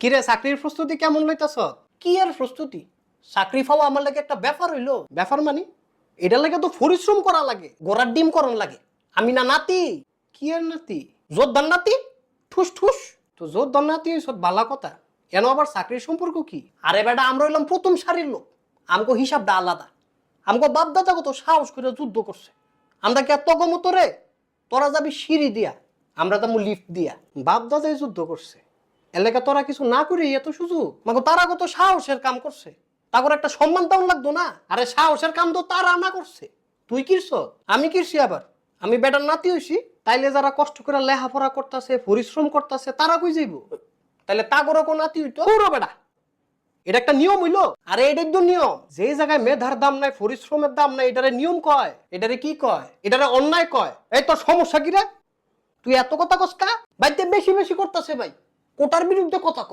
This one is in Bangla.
কিরে চাকরির প্রস্তুতি কেমন লইতাছ? কি আর প্রস্তুতি? চাকরি পাওয়া আমার লাগে একটা ব্যাপার হইলো। ব্যাপার মানে এটার লাগে তো পরিশ্রম করা লাগে, গোড়ার ডিম করন লাগে। আমি না নাতি, কি আর নাতি? জোরদার নাতি, ঠুস ঠুস। তো জোর দন্নাতি সব বালা কথা, এন আবার চাকরির সম্পর্ক কি? আরে বেটা, আমরা হইলাম প্রথম সারির লোক। আমগো হিসাবটা আলাদা। আমগো বাপ দাদা কত সাহস করে যুদ্ধ করছে। আমরা কি এত গমত রে? তোরা যাবি সিঁড়ি দিয়া, আমরা যাবো লিফট দিয়া। বাপ দাদাই যুদ্ধ করছে, এলাকা তোরা কিছু না করে এত সুযোগ? মাগো তারা কত সাহসের কাম করছে, তারপর একটা সম্মান তেমন লাগতো না? আরে সাহসের কাম তো তারা না করছে, তুই কিরছ? আমি কিরছি আবার? আমি বেটার নাতি হইছি। তাইলে যারা কষ্ট করে লেখাপড়া করতেছে, পরিশ্রম করতেছে, তারা কই যাইব? তাহলে তা করে কোন নাতি হইতো? পুরো বেটা, এটা একটা নিয়ম হইলো? আরে এটাই তো নিয়ম। যে জায়গায় মেধার দাম নাই, পরিশ্রমের দাম নাই, এটারে নিয়ম কয়? এটারে কি কয়? এটারে অন্যায় কয়। এই তোর সমস্যা কি রে? তুই এত কথা কস কা? বাইতে বেশি বেশি করতেছে ভাই, কোটার বিরুদ্ধে কথা কয়।